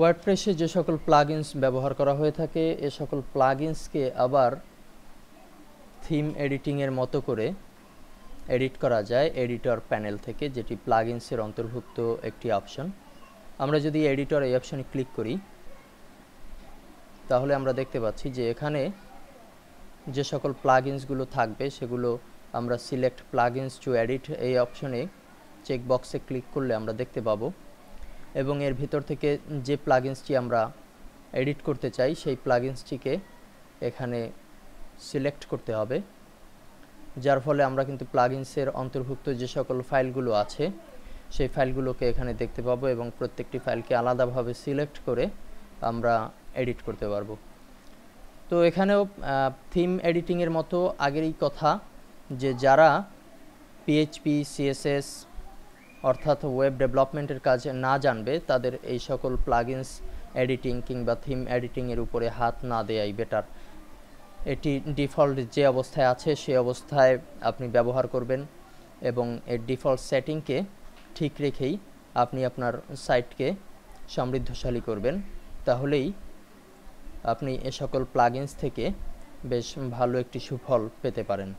ওয়ার্ডপ্রেসে যে সকল প্লাগইনস ব্যবহার করা হয়ে থাকে এ সকল প্লাগইনসকে আবার থিম এডিটিংয়ের মতো করে এডিট করা যায় এডিটর প্যানেল থেকে, যেটি প্লাগইনসের অন্তর্ভুক্ত একটি অপশন। আমরা যদি এডিটর এই অপশনে ক্লিক করি তাহলে আমরা দেখতে পাচ্ছি যে এখানে যে সকল প্লাগইনসগুলো থাকবে সেগুলো আমরা সিলেক্ট প্লাগইনস টু এডিট এই অপশনে চেকবক্সে ক্লিক করলে আমরা দেখতে পাবো, এবং এর ভিতর থেকে যে প্লাগইনসটি আমরা এডিট করতে চাই সেই প্লাগইনসটিকে এখানে সিলেক্ট করতে হবে, যার ফলে আমরা কিন্তু প্লাগইনসের অন্তর্ভুক্ত যে সকল ফাইলগুলো আছে সেই ফাইলগুলোকে এখানে দেখতে পাবো এবং প্রত্যেকটি ফাইলকে আলাদাভাবে সিলেক্ট করে আমরা এডিট করতে পারবো। তো এখানেও থিম এডিটিংয়ের মতো আগেরই কথা, যে যারা পিএইচপি সিএসএস অর্থাৎ ওয়েব ডেভেলপমেন্টের কাজ না জানবে তাদের এই সকল প্লাগইনস এডিটিং কিংবা থিম এডিটিংয়ের উপরে হাত না দেয়াই বেটার। এটি ডিফল্ট যে অবস্থায় আছে সেই অবস্থায় আপনি ব্যবহার করবেন এবং এর ডিফল্ট সেটিংকে ঠিক রেখেই আপনি আপনার সাইটকে সমৃদ্ধশালী করবেন, তাহলেই আপনি এ সকল প্লাগইনস থেকে বেশ ভালো একটি সুফল পেতে পারেন।